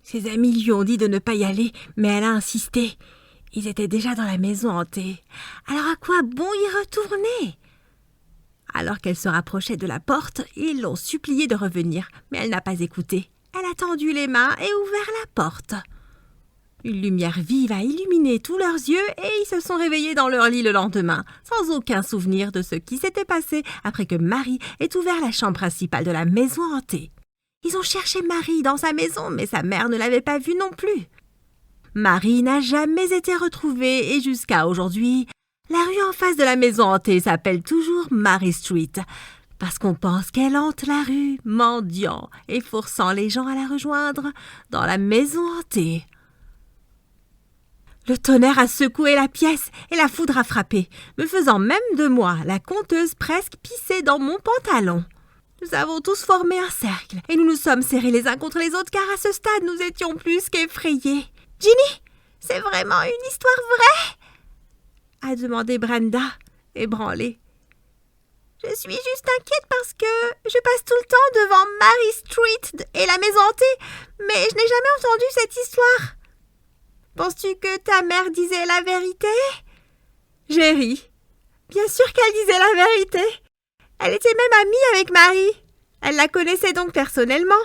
Ses amis lui ont dit de ne pas y aller, mais elle a insisté. Ils étaient déjà dans la maison hantée. Alors à quoi bon y retourner? Alors qu'elle se rapprochait de la porte, ils l'ont suppliée de revenir, mais elle n'a pas écouté. Elle a tendu les mains et ouvert la porte. Une lumière vive a illuminé tous leurs yeux et ils se sont réveillés dans leur lit le lendemain, sans aucun souvenir de ce qui s'était passé après que Marie ait ouvert la chambre principale de la maison hantée. Ils ont cherché Marie dans sa maison, mais sa mère ne l'avait pas vue non plus. Marie n'a jamais été retrouvée et jusqu'à aujourd'hui, la rue en face de la maison hantée s'appelle toujours Mary Street, parce qu'on pense qu'elle hante la rue, mendiant et forçant les gens à la rejoindre dans la maison hantée. Le tonnerre a secoué la pièce et la foudre a frappé, me faisant même de moi, la conteuse, presque pisser dans mon pantalon. Nous avons tous formé un cercle et nous nous sommes serrés les uns contre les autres car à ce stade nous étions plus qu'effrayés. « Ginny, c'est vraiment une histoire vraie ?» a demandé Brenda, ébranlée. « Je suis juste inquiète parce que je passe tout le temps devant Mary Street et la maison hantée, mais je n'ai jamais entendu cette histoire. Penses-tu que ta mère disait la vérité ?» J'ai ri. Bien sûr qu'elle disait la vérité. Elle était même amie avec Marie. Elle la connaissait donc personnellement.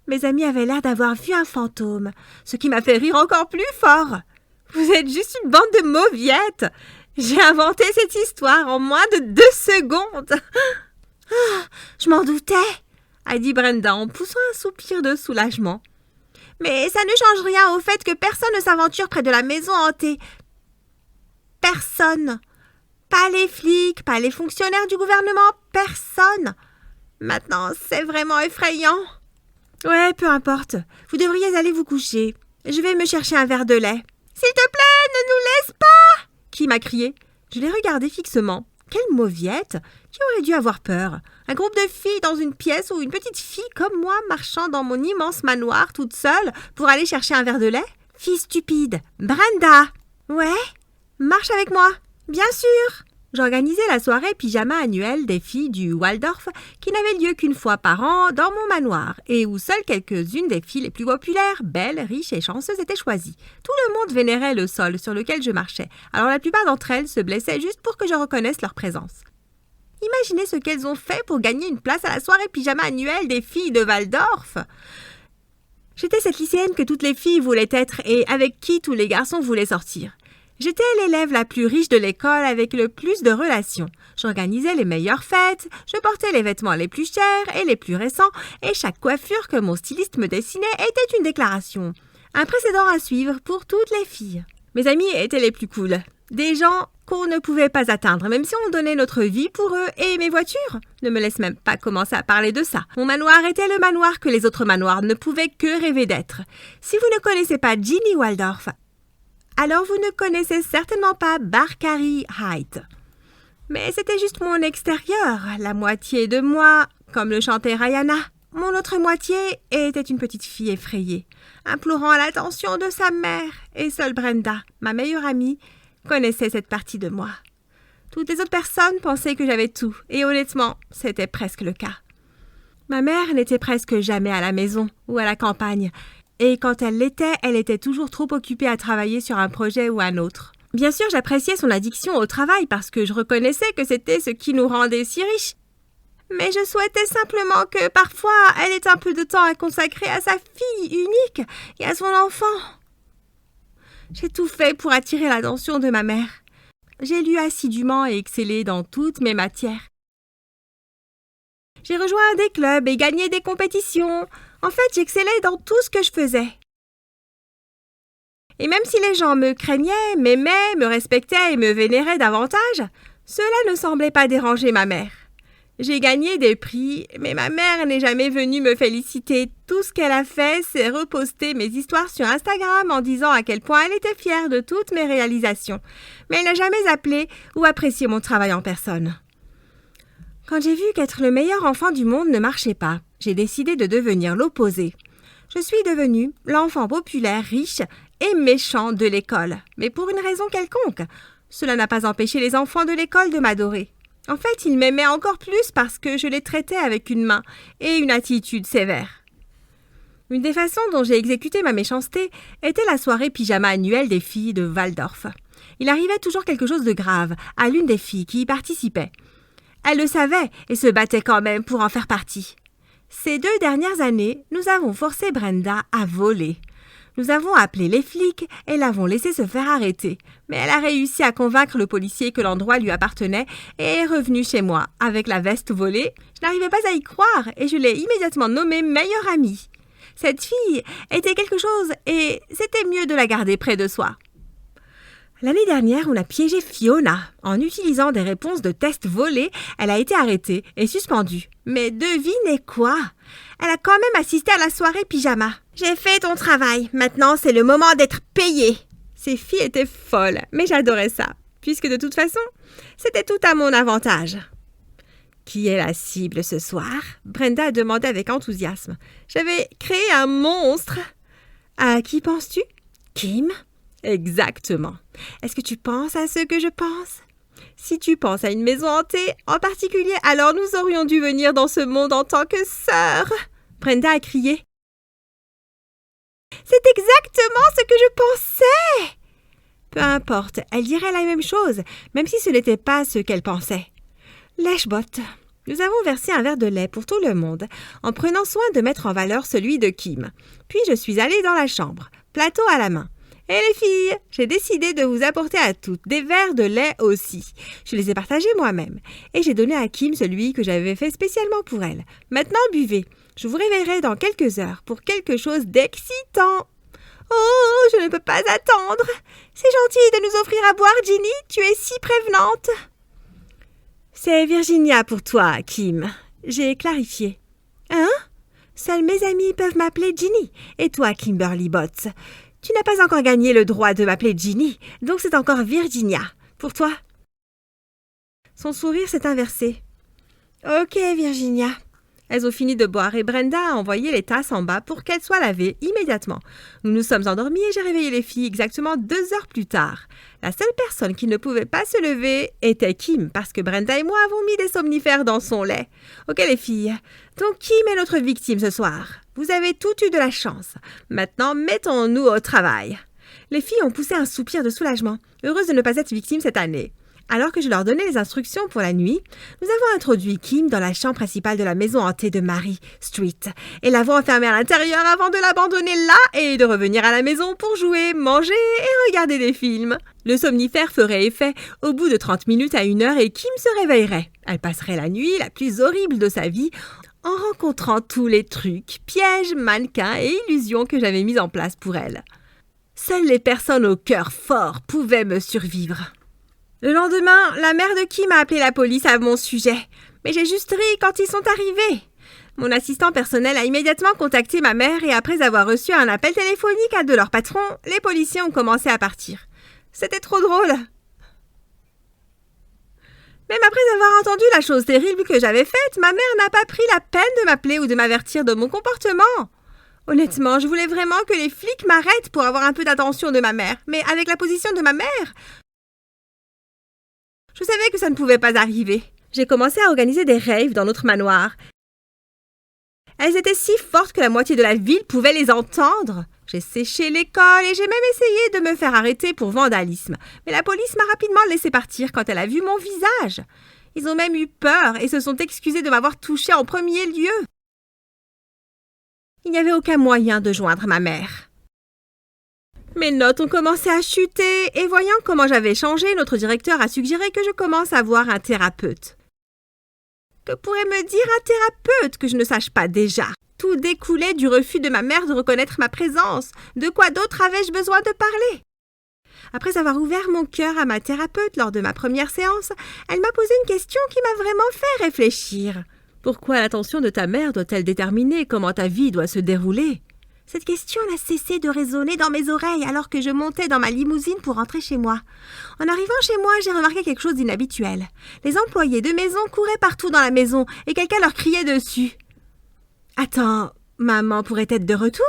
Mes amis avaient l'air d'avoir vu un fantôme, ce qui m'a fait rire encore plus fort. Vous êtes juste une bande de mauviettes. J'ai inventé cette histoire en moins de 2 secondes. Ah, je m'en doutais, a dit Brenda en poussant un soupir de soulagement. Mais ça ne change rien au fait que personne ne s'aventure près de la maison hantée. Personne. Pas les flics, pas les fonctionnaires du gouvernement, personne. Maintenant, c'est vraiment effrayant. Ouais, peu importe. Vous devriez aller vous coucher. Je vais me chercher un verre de lait. S'il te plaît, ne nous laisse pas! Qui m'a crié. Je l'ai regardé fixement. Quelle mauviette! Qui aurait dû avoir peur? Un groupe de filles dans une pièce ou une petite fille comme moi marchant dans mon immense manoir toute seule pour aller chercher un verre de lait? Fille stupide! Brenda! Ouais? Marche avec moi! Bien sûr! J'organisais la soirée pyjama annuelle des filles du Waldorf qui n'avait lieu qu'une fois par an dans mon manoir et où seules quelques-unes des filles les plus populaires, belles, riches et chanceuses étaient choisies. Tout le monde vénérait le sol sur lequel je marchais, alors la plupart d'entre elles se blessaient juste pour que je reconnaisse leur présence. Imaginez ce qu'elles ont fait pour gagner une place à la soirée pyjama annuelle des filles de Waldorf. J'étais cette lycéenne que toutes les filles voulaient être et avec qui tous les garçons voulaient sortir. J'étais l'élève la plus riche de l'école avec le plus de relations. J'organisais les meilleures fêtes, je portais les vêtements les plus chers et les plus récents, et chaque coiffure que mon styliste me dessinait était une déclaration. Un précédent à suivre pour toutes les filles. Mes amis étaient les plus cool. Des gens qu'on ne pouvait pas atteindre, même si on donnait notre vie pour eux. Et mes voitures? Ne me laisse même pas commencer à parler de ça. Mon manoir était le manoir que les autres manoirs ne pouvaient que rêver d'être. Si vous ne connaissez pas Ginny Waldorf, alors vous ne connaissez certainement pas Barkari Heights. Mais c'était juste mon extérieur, la moitié de moi, comme le chantait Rihanna. Mon autre moitié était une petite fille effrayée, implorant l'attention de sa mère, et seule Brenda, ma meilleure amie, connaissait cette partie de moi. Toutes les autres personnes pensaient que j'avais tout, et honnêtement, c'était presque le cas. Ma mère n'était presque jamais à la maison ou à la campagne, et quand elle l'était, elle était toujours trop occupée à travailler sur un projet ou un autre. Bien sûr, j'appréciais son addiction au travail parce que je reconnaissais que c'était ce qui nous rendait si riches. Mais je souhaitais simplement que parfois elle ait un peu de temps à consacrer à sa fille unique et à son enfant. J'ai tout fait pour attirer l'attention de ma mère. J'ai lu assidûment et excellé dans toutes mes matières. J'ai rejoint des clubs et gagné des compétitions. En fait, j'excellais dans tout ce que je faisais. Et même si les gens me craignaient, m'aimaient, me respectaient et me vénéraient davantage, cela ne semblait pas déranger ma mère. J'ai gagné des prix, mais ma mère n'est jamais venue me féliciter. Tout ce qu'elle a fait, c'est reposter mes histoires sur Instagram en disant à quel point elle était fière de toutes mes réalisations. Mais elle n'a jamais appelé ou apprécié mon travail en personne. Quand j'ai vu qu'être le meilleur enfant du monde ne marchait pas, j'ai décidé de devenir l'opposé. Je suis devenue l'enfant populaire, riche et méchant de l'école, mais pour une raison quelconque. Cela n'a pas empêché les enfants de l'école de m'adorer. En fait, ils m'aimaient encore plus parce que je les traitais avec une main et une attitude sévère. Une des façons dont j'ai exécuté ma méchanceté était la soirée pyjama annuelle des filles de Waldorf. Il arrivait toujours quelque chose de grave à l'une des filles qui y participait. Elle le savait et se battait quand même pour en faire partie. Ces 2 dernières années, nous avons forcé Brenda à voler. Nous avons appelé les flics et l'avons laissée se faire arrêter. Mais elle a réussi à convaincre le policier que l'endroit lui appartenait et est revenue chez moi avec la veste volée. Je n'arrivais pas à y croire et je l'ai immédiatement nommée meilleure amie. Cette fille était quelque chose et c'était mieux de la garder près de soi. L'année dernière, on a piégé Fiona. En utilisant des réponses de tests volées, elle a été arrêtée et suspendue. Mais devinez quoi? Elle a quand même assisté à la soirée pyjama. J'ai fait ton travail. Maintenant, c'est le moment d'être payée. Ces filles étaient folles, mais j'adorais ça, puisque de toute façon, c'était tout à mon avantage. Qui est la cible ce soir? Brenda a demandé avec enthousiasme. J'avais créé un monstre. À qui penses-tu? Kim? Exactement. Est-ce que tu penses à ce que je pense? Si tu penses à une maison hantée en particulier, alors nous aurions dû venir dans ce monde en tant que sœurs. Brenda a crié. C'est exactement ce que je pensais. Peu importe, elle dirait la même chose, même si ce n'était pas ce qu'elle pensait. Lèche-botte. Nous avons versé un verre de lait pour tout le monde, en prenant soin de mettre en valeur celui de Kim. Puis je suis allée dans la chambre, plateau à la main. « Et les filles, j'ai décidé de vous apporter à toutes des verres de lait aussi. Je les ai partagés moi-même. Et j'ai donné à Kim celui que j'avais fait spécialement pour elle. Maintenant, buvez. Je vous réveillerai dans quelques heures pour quelque chose d'excitant. » Oh, je ne peux pas attendre. C'est gentil de nous offrir à boire, Ginny. Tu es si prévenante. C'est Virginia pour toi, Kim. J'ai clarifié. Hein? Seuls mes amis peuvent m'appeler Ginny. Et toi, Kimberly Botts? Tu n'as pas encore gagné le droit de m'appeler Ginny, donc c'est encore Virginia. Pour toi? Son sourire s'est inversé. Ok, Virginia. Elles ont fini de boire et Brenda a envoyé les tasses en bas pour qu'elles soient lavées immédiatement. Nous nous sommes endormis et j'ai réveillé les filles exactement 2 heures plus tard. La seule personne qui ne pouvait pas se lever était Kim, parce que Brenda et moi avons mis des somnifères dans son lait. Ok les filles, donc Kim est notre victime ce soir. Vous avez toutes eu de la chance. Maintenant, mettons-nous au travail. Les filles ont poussé un soupir de soulagement, heureuses de ne pas être victimes cette année. Alors que je leur donnais les instructions pour la nuit, nous avons introduit Kim dans la chambre principale de la maison hantée de Mary Street et l'avons enfermée à l'intérieur avant de l'abandonner là et de revenir à la maison pour jouer, manger et regarder des films. Le somnifère ferait effet au bout de 30 minutes à 1 heure et Kim se réveillerait. Elle passerait la nuit la plus horrible de sa vie en rencontrant tous les trucs, pièges, mannequins et illusions que j'avais mis en place pour elle. Seules les personnes au cœur fort pouvaient me survivre. Le lendemain, la mère de Kim a appelé la police à mon sujet, mais j'ai juste ri quand ils sont arrivés. Mon assistant personnel a immédiatement contacté ma mère et après avoir reçu un appel téléphonique de leur patron, les policiers ont commencé à partir. C'était trop drôle. Même après avoir entendu la chose terrible que j'avais faite, ma mère n'a pas pris la peine de m'appeler ou de m'avertir de mon comportement. Honnêtement, je voulais vraiment que les flics m'arrêtent pour avoir un peu d'attention de ma mère, mais avec la position de ma mère, je savais que ça ne pouvait pas arriver. J'ai commencé à organiser des raves dans notre manoir. Elles étaient si fortes que la moitié de la ville pouvait les entendre. J'ai séché l'école et j'ai même essayé de me faire arrêter pour vandalisme. Mais la police m'a rapidement laissé partir quand elle a vu mon visage. Ils ont même eu peur et se sont excusés de m'avoir touchée en premier lieu. Il n'y avait aucun moyen de joindre ma mère. Mes notes ont commencé à chuter et voyant comment j'avais changé, notre directeur a suggéré que je commence à voir un thérapeute. Que pourrait me dire un thérapeute que je ne sache pas déjà? Tout découlait du refus de ma mère de reconnaître ma présence. De quoi d'autre avais-je besoin de parler? Après avoir ouvert mon cœur à ma thérapeute lors de ma première séance, elle m'a posé une question qui m'a vraiment fait réfléchir. Pourquoi l'attention de ta mère doit-elle déterminer comment ta vie doit se dérouler? Cette question n'a cessé de résonner dans mes oreilles alors que je montais dans ma limousine pour rentrer chez moi. En arrivant chez moi, j'ai remarqué quelque chose d'inhabituel. Les employés de maison couraient partout dans la maison et quelqu'un leur criait dessus. « Attends, maman pourrait être de retour ?»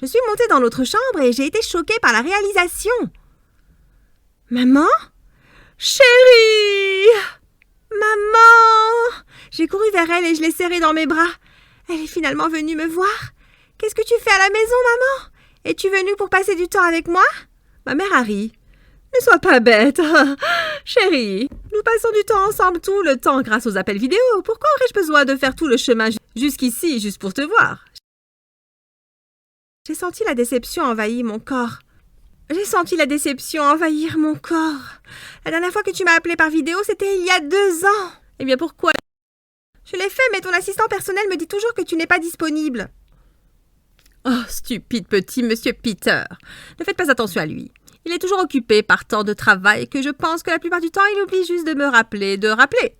Je suis montée dans notre chambre et j'ai été choquée par la réalisation. « Maman? Chérie! Maman !» J'ai couru vers elle et je l'ai serrée dans mes bras. Elle est finalement venue me voir. Qu'est-ce que tu fais à la maison, maman? Es-tu venue pour passer du temps avec moi? Ma mère a ri. Ne sois pas bête. Chérie, nous passons du temps ensemble tout le temps grâce aux appels vidéo. Pourquoi aurais-je besoin de faire tout le chemin jusqu'ici juste pour te voir? J'ai senti la déception envahir mon corps. J'ai senti la déception envahir mon corps. La dernière fois que tu m'as appelé par vidéo, c'était il y a 2 ans. Eh bien pourquoi? Je l'ai fait, mais ton assistant personnel me dit toujours que tu n'es pas disponible. Oh, stupide petit monsieur Peter. Ne faites pas attention à lui. Il est toujours occupé par tant de travail que je pense que la plupart du temps, il oublie juste de me rappeler, de rappeler.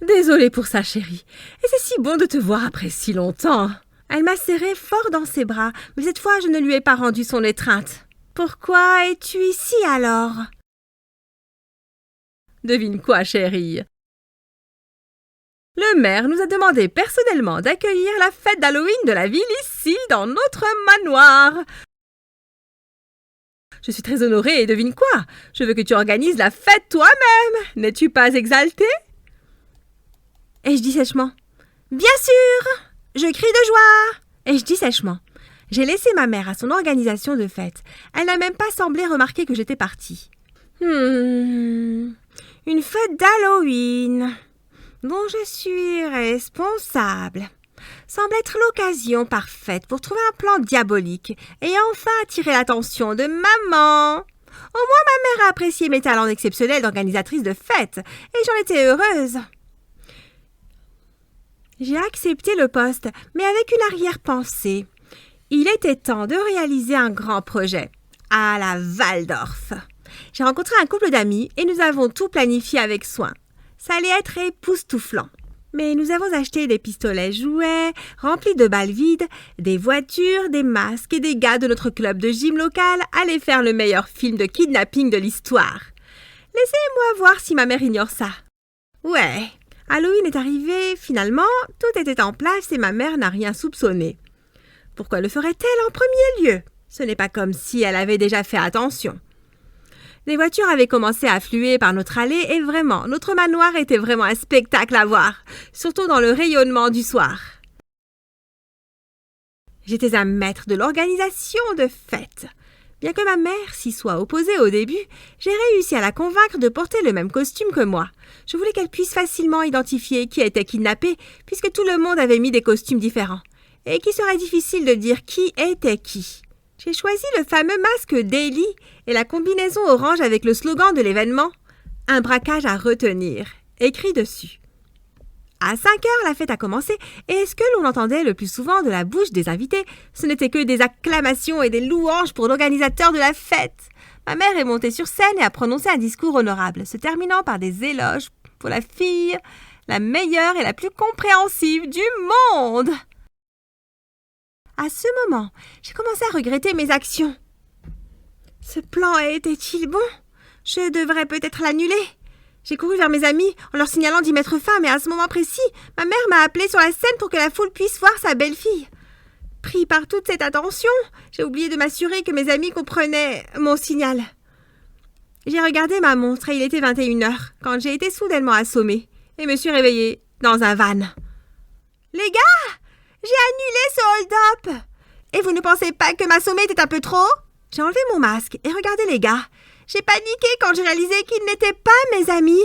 Désolée pour ça, chérie. Et c'est si bon de te voir après si longtemps. Elle m'a serré fort dans ses bras, mais cette fois, je ne lui ai pas rendu son étreinte. Pourquoi es-tu ici alors? Devine quoi, chérie? Le maire nous a demandé personnellement d'accueillir la fête d'Halloween de la ville ici, dans notre manoir. Je suis très honorée et devine quoi? Je veux que tu organises la fête toi-même. N'es-tu pas exaltée? Et je dis sèchement. Bien sûr! Je crie de joie! Et je dis sèchement. J'ai laissé ma mère à son organisation de fête. Elle n'a même pas semblé remarquer que j'étais partie. Une fête d'Halloween dont je suis responsable semble être l'occasion parfaite pour trouver un plan diabolique et enfin attirer l'attention de maman. Au moins ma mère a apprécié mes talents exceptionnels d'organisatrice de fête et j'en étais heureuse. J'ai accepté le poste, mais avec une arrière-pensée. Il était temps de réaliser un grand projet, à la Waldorf. J'ai rencontré un couple d'amis et nous avons tout planifié avec soin. Ça allait être époustouflant. Mais nous avons acheté des pistolets jouets, remplis de balles vides, des voitures, des masques et des gars de notre club de gym local allaient faire le meilleur film de kidnapping de l'histoire. Laissez-moi voir si ma mère ignore ça. Ouais, Halloween est arrivé, finalement, tout était en place et ma mère n'a rien soupçonné. Pourquoi le ferait-elle en premier lieu? Ce n'est pas comme si elle avait déjà fait attention. Des voitures avaient commencé à affluer par notre allée et vraiment, notre manoir était vraiment un spectacle à voir, surtout dans le rayonnement du soir. J'étais un maître de l'organisation de fête. Bien que ma mère s'y soit opposée au début, j'ai réussi à la convaincre de porter le même costume que moi. Je voulais qu'elle puisse facilement identifier qui était kidnappé, puisque tout le monde avait mis des costumes différents, et qu'il serait difficile de dire qui était qui. J'ai choisi le fameux masque Daily et la combinaison orange avec le slogan de l'événement « Un braquage à retenir », écrit dessus. À 5 heures, la fête a commencé et ce que l'on entendait le plus souvent de la bouche des invités, ce n'était que des acclamations et des louanges pour l'organisateur de la fête. Ma mère est montée sur scène et a prononcé un discours honorable, se terminant par des éloges pour la fille la meilleure et la plus compréhensive du monde. À ce moment, j'ai commencé à regretter mes actions. Ce plan était-il bon? Je devrais peut-être l'annuler. J'ai couru vers mes amis en leur signalant d'y mettre fin, mais à ce moment précis, ma mère m'a appelée sur la scène pour que la foule puisse voir sa belle-fille. Pris par toute cette attention, j'ai oublié de m'assurer que mes amis comprenaient mon signal. J'ai regardé ma montre et il était 21h quand j'ai été soudainement assommée et me suis réveillée dans un van. Les gars! J'ai annulé ce hold-up! Et vous ne pensez pas que m'assommer était un peu trop? J'ai enlevé mon masque et regardé les gars. J'ai paniqué quand j'ai réalisé qu'ils n'étaient pas mes amis.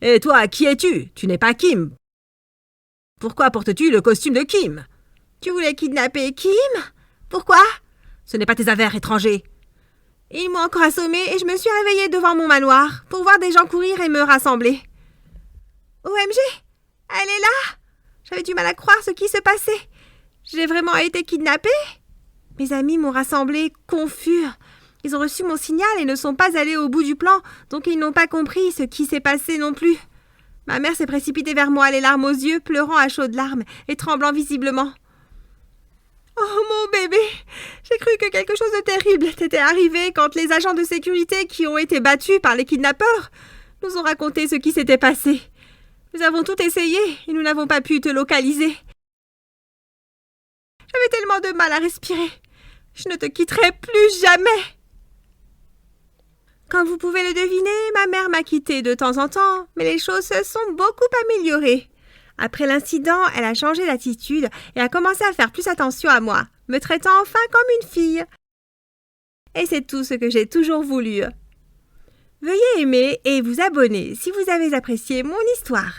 Et toi, qui es-tu? Tu n'es pas Kim. Pourquoi portes-tu le costume de Kim? Tu voulais kidnapper Kim? Pourquoi? Ce n'est pas tes affaires, étranger. Ils m'ont encore assommé et je me suis réveillée devant mon manoir pour voir des gens courir et me rassembler. OMG! Elle est là! J'avais du mal à croire ce qui se passait. J'ai vraiment été kidnappée? Mes amis m'ont rassemblée, confus. Ils ont reçu mon signal et ne sont pas allés au bout du plan, donc ils n'ont pas compris ce qui s'est passé non plus. Ma mère s'est précipitée vers moi, les larmes aux yeux, pleurant à chaudes larmes et tremblant visiblement. « Oh, mon bébé! J'ai cru que quelque chose de terrible t'était arrivé quand les agents de sécurité qui ont été battus par les kidnappeurs nous ont raconté ce qui s'était passé. Nous avons tout essayé et nous n'avons pas pu te localiser. J'avais tellement de mal à respirer. Je ne te quitterai plus jamais. » Comme vous pouvez le deviner, ma mère m'a quittée de temps en temps, mais les choses se sont beaucoup améliorées. Après l'incident, elle a changé d'attitude et a commencé à faire plus attention à moi, me traitant enfin comme une fille. Et c'est tout ce que j'ai toujours voulu. Veuillez aimer et vous abonner si vous avez apprécié mon histoire.